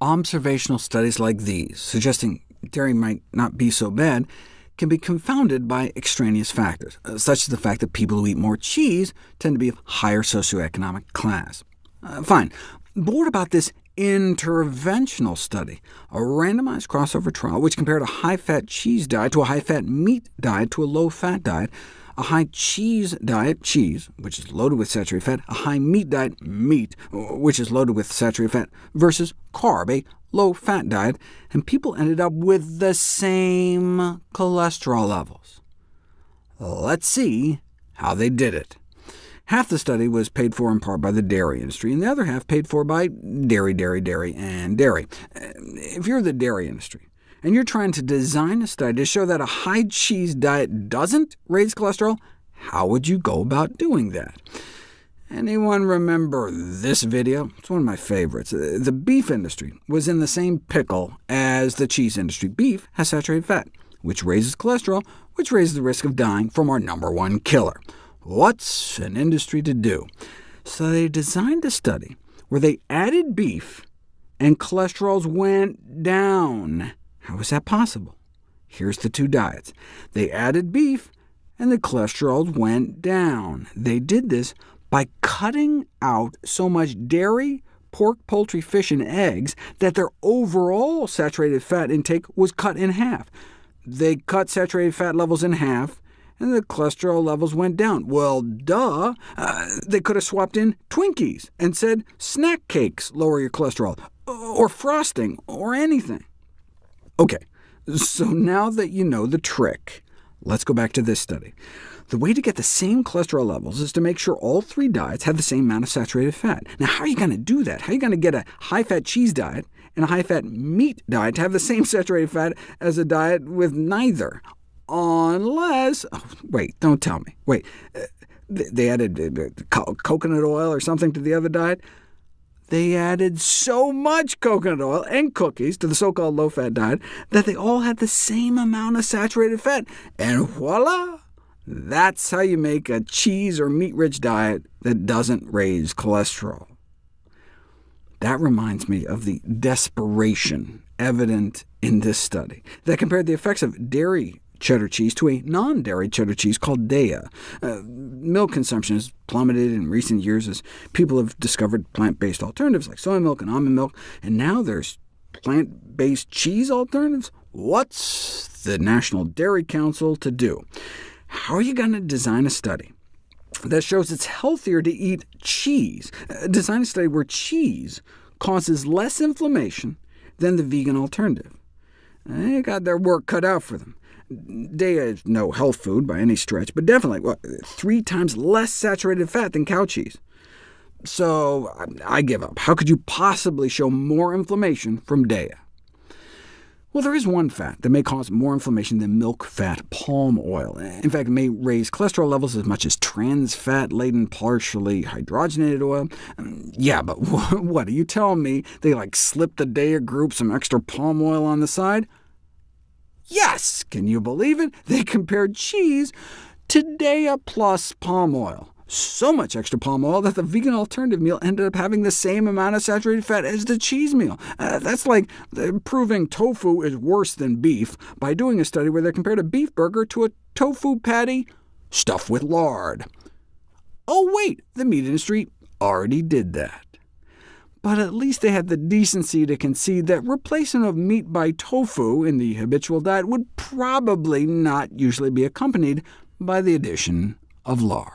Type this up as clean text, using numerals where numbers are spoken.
Observational studies like these, suggesting dairy might not be so bad, can be confounded by extraneous factors, such as the fact that people who eat more cheese tend to be of higher socioeconomic class. Fine, but what about this interventional study, a randomized crossover trial which compared a high-fat cheese diet to a high-fat meat diet to a low-fat diet, a high cheese diet, cheese, which is loaded with saturated fat, a high meat diet, meat, which is loaded with saturated fat, versus carb, a low-fat diet, and people ended up with the same cholesterol levels. Let's see how they did it. Half the study was paid for in part by the dairy industry, and the other half paid for by dairy. If you're the dairy industry, and you're trying to design a study to show that a high cheese diet doesn't raise cholesterol, how would you go about doing that? Anyone remember this video? It's one of my favorites. The beef industry was in the same pickle as the cheese industry. Beef has saturated fat, which raises cholesterol, which raises the risk of dying from our #1 killer. What's an industry to do? So they designed a study where they added beef, and cholesterols went down. How is that possible? Here's the two diets. They added beef, and the cholesterol went down. They did this by cutting out so much dairy, pork, poultry, fish, and eggs that their overall saturated fat intake was cut in half. They cut saturated fat levels in half, and the cholesterol levels went down. Well, duh! They could have swapped in Twinkies and said snack cakes lower your cholesterol, or frosting, or anything. OK, so now that you know the trick, let's go back to this study. The way to get the same cholesterol levels is to make sure all three diets have the same amount of saturated fat. Now, how are you going to do that? How are you going to get a high-fat cheese diet and a high-fat meat diet to have the same saturated fat as a diet with neither? Unless— wait, don't tell me. Wait, they added coconut oil or something to the other diet? They added so much coconut oil and cookies to the so-called low-fat diet that they all had the same amount of saturated fat, and voila! That's how you make a cheese or meat-rich diet that doesn't raise cholesterol. That reminds me of the desperation evident in this study that compared the effects of dairy cheddar cheese to a non-dairy cheddar cheese called Daiya. Milk consumption has plummeted in recent years as people have discovered plant-based alternatives like soy milk and almond milk, and now there's plant-based cheese alternatives. What's the National Dairy Council to do? How are you going to design a study that shows it's healthier to eat cheese? Design a study where cheese causes less inflammation than the vegan alternative. They got their work cut out for them. Daiya is no health food by any stretch, but definitely 3 times less saturated fat than cow cheese. So I give up. How could you possibly show more inflammation from Daiya? Well, there is one fat that may cause more inflammation than milk fat, palm oil. In fact, it may raise cholesterol levels as much as trans fat-laden, partially hydrogenated oil. Yeah, but what, are you telling me they slipped the Daiya group some extra palm oil on the side? Yes! Can you believe it? They compared cheese to Daiya plus palm oil. So much extra palm oil that the vegan alternative meal ended up having the same amount of saturated fat as the cheese meal. That's like proving tofu is worse than beef by doing a study where they compared a beef burger to a tofu patty stuffed with lard. Oh wait, the meat industry already did that. But at least they had the decency to concede that replacement of meat by tofu in the habitual diet would probably not usually be accompanied by the addition of lard.